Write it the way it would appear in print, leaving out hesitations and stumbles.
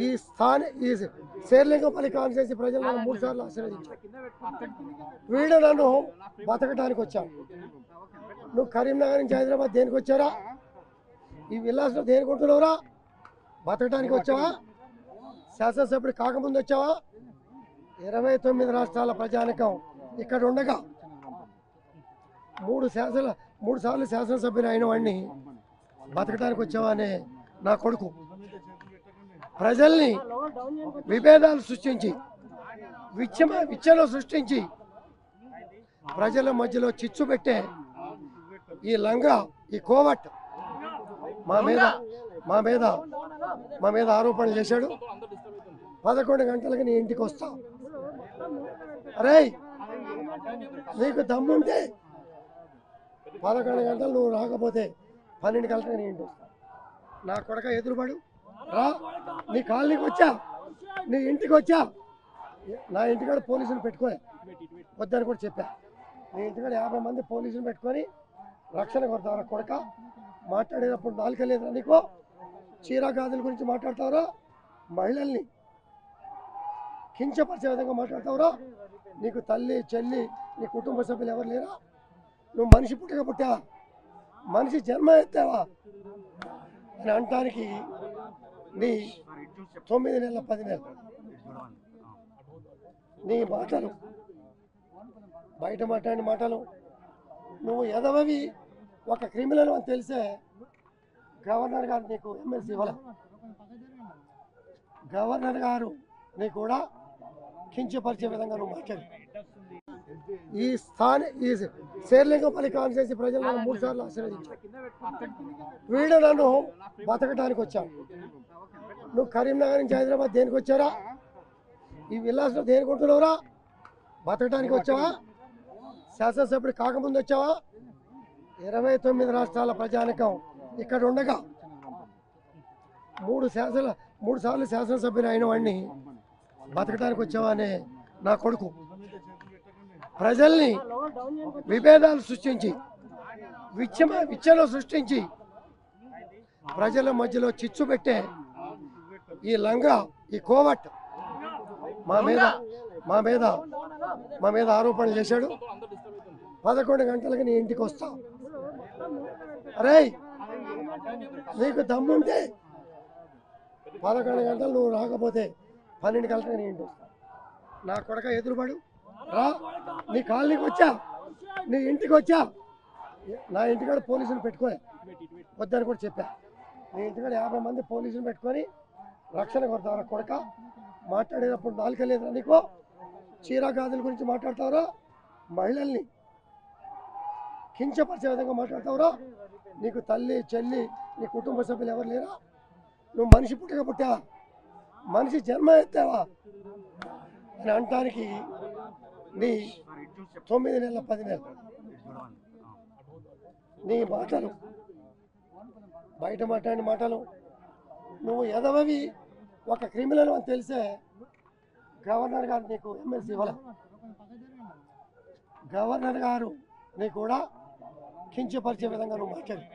ఈ స్థాన ఈ శేర్లింగపల్లి కాన్స్టిట్యూన్సీ ప్రజలు నన్ను 3 సార్లు ఆశీర్వదించారు. వీళ్ళు నన్ను బతకడానికి వచ్చావు. నువ్వు కరీంనగర్ నుంచి హైదరాబాద్ దేనికి వచ్చారా? ఈ విల్లాస్లో దేనికి ఉంటున్నావురా? బతకడానికి వచ్చావా? శాసనసభ్యుడు కాకముందు వచ్చావా? 29 రాష్ట్రాల ప్రజానికం ఇక్కడ ఉండగా 3 సార్లు శాసనసభ్యులు అయిన వాడిని బతకడానికి వచ్చావా అనే నా కొడుకు ప్రజల్ని విభేదాలు సృష్టించి విచ్చలు సృష్టించి ప్రజల మధ్యలో చిచ్చు పెట్టే ఈ లంగా ఈ కోవట్ మా మీద ఆరోపణలు చేశాడు. 11 గంటలకి నీ ఇంటికి వస్తా. అరే నీకు దమ్ముంటే 11 గంటలు నువ్వు రాకపోతే 12 గంటలకు నీ ఇంటికి వస్తా. నా కొడక ఎదురుపడు రా. నీ కాలనీకి వచ్చా, నీ ఇంటికి వచ్చా. నా ఇంటికాడ పోలీసులు పెట్టుకోలే వద్దని కూడా చెప్పా. నీ ఇంటికాడ 50 మంది పోలీసులు పెట్టుకొని రక్షణ కొడతావరా కొడక. మాట్లాడేటప్పుడు నాలుక లేదురా నీకు? చీరా గాజుల గురించి మాట్లాడతావురా? మహిళల్ని కించపరిచే విధంగా మాట్లాడతావురా? నీకు తల్లి చెల్లి నీ కుటుంబ సభ్యులు ఎవరు లేరా? నువ్వు మనిషి పుట్టగా పుట్టావా? మనిషి జన్మ ఎత్తావా అని అనటానికి నీ 9 నెలల 10 నెలలు నీ మాటలు బయట మాట్లాడిన మాటలు నువ్వు ఎదవవి ఒక క్రిమినల్ అని తెలిసే గవర్నర్ గారు నీకు ఎమ్మెల్సీ ఇవ్వాలి. గవర్నర్ గారు నీకు కూడా కించపరిచే విధంగా నువ్వు మాట్లాడు. ఈ శేర్లింగపల్లి కాన్స్టిట్యూన్సీ ప్రజలు నన్ను 3 సార్లు ఆశీర్వదించారు. వీళ్ళు నన్ను బతకడానికి వచ్చావు. నువ్వు కరీంనగర్ నుంచి హైదరాబాద్ దేనికి వచ్చారా? ఈ విల్లాస్లో దేనికి ఉంటున్నావురా? బతకడానికి వచ్చావా? శాసనసభ్యుడు కాకముందు వచ్చావా? 29 రాష్ట్రాల ప్రజానికం ఇక్కడ ఉండగా 3 సార్లు శాసనసభ్యులు అయిన వాడిని బతకడానికి వచ్చావా అనే నా కొడుకు ప్రజల్ని విభేదాలు సృష్టించి విచ్చలు సృష్టించి ప్రజల మధ్యలో చిచ్చు పెట్టే ఈ లంగా ఈ కోవట్ మా మీద ఆరోపణలు చేశాడు. 11 గంటలకి నీ ఇంటికి వస్తా. అరే నీకు దమ్ముంటే 11 గంటలు నువ్వు రాకపోతే 12 గంటలకు నీ ఇంటికి వస్తా. నా కొడక ఎదురుపడు రా. నీ కాలనీకి వచ్చా, నీ ఇంటికి వచ్చా. నా ఇంటికాడ పోలీసులు పెట్టుకోలే వద్దని కూడా చెప్పా. నీ ఇంటికాడ 50 మంది పోలీసులు పెట్టుకొని రక్షణ కొడతావరా కొడక. మాట్లాడేటప్పుడు నాలుక లేదురా నీకు? చీరా గాజుల గురించి మాట్లాడతావురా? మహిళల్ని కించపరిచే విధంగా మాట్లాడతావురా? నీకు తల్లి చెల్లి నీ కుటుంబ సభ్యులు ఎవరు లేరా? నువ్వు మనిషి పుట్టగా పుట్టావా? మనిషి జన్మ ఎత్తావా అని అనటానికి నీ 9 నెలల 10 నెలలు నీ మాటలు బయట మాట్లాడిన మాటలు నువ్వు ఎదవవి ఒక క్రిమినల్ అని తెలిసే గవర్నర్ గారు నీకు ఎమ్మెల్సీ ఇవ్వాలి. గవర్నర్ గారు నీకు కూడా కించపరిచే విధంగా నువ్వు మాట్లాడు.